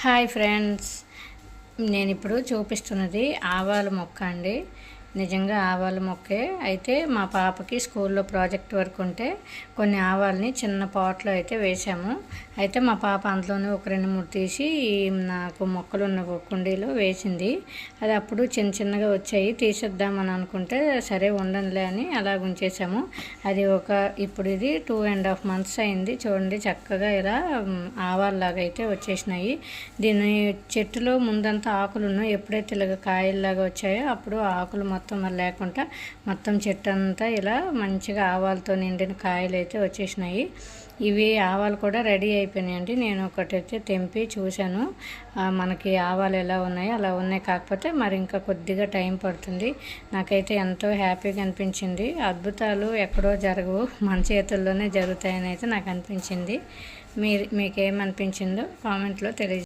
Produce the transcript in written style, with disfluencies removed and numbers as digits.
Hi friends, నేను ఇప్పుడు చూపిస్తున్నది ఆవాల మొక్క అండి. నిజంగా ఆవాల మొక్కే. అయితే మా పాపకి స్కూల్లో ప్రాజెక్ట్ వర్క్ ఉంటే కొన్ని ఆవాలని చిన్న పాట్లో అయితే వేసాము. అయితే మా పాప అందులోనే ఒక 2-3 తీసి నాకు మొక్కలు ఉన్న కుండీలో వేసింది. అది అప్పుడు చిన్న చిన్నగా వచ్చాయి, తీసేద్దామని అనుకుంటే సరే ఉండనులే అని అలా ఉంచేసాము. అది ఇప్పుడు ఇది 2.5 months అయింది. చూడండి చక్కగా ఇలా ఆవాల్లాగా అయితే వచ్చేసినాయి. దీని చెట్టులో ముందంతా ఆకులు ఉన్నాయి. ఎప్పుడైతే ఇలాగ కాయల్లాగా వచ్చాయో అప్పుడు ఆకులు మొత్తం లేకుండా మొత్తం చెట్టు అంతా ఇలా మంచిగా ఆవాలతో నిండిన కాయలు అయితే వచ్చేసినాయి. ఇవి ఆవాలు కూడా రెడీ అయిపోయినాయండి. నేను ఒకటైతే తెంపి చూశాను, మనకి ఆవాలు ఎలా ఉన్నాయో అలా ఉన్నాయి. కాకపోతే మరి ఇంకా కొద్దిగా టైం పడుతుంది. నాకైతే ఎంతో హ్యాపీగా అనిపించింది. అద్భుతాలు ఎక్కడో జరగవు, మన చేతుల్లోనే జరుగుతాయని అయితే నాకు అనిపించింది. మీకేమనిపించిందో కామెంట్లో తెలియజేయండి.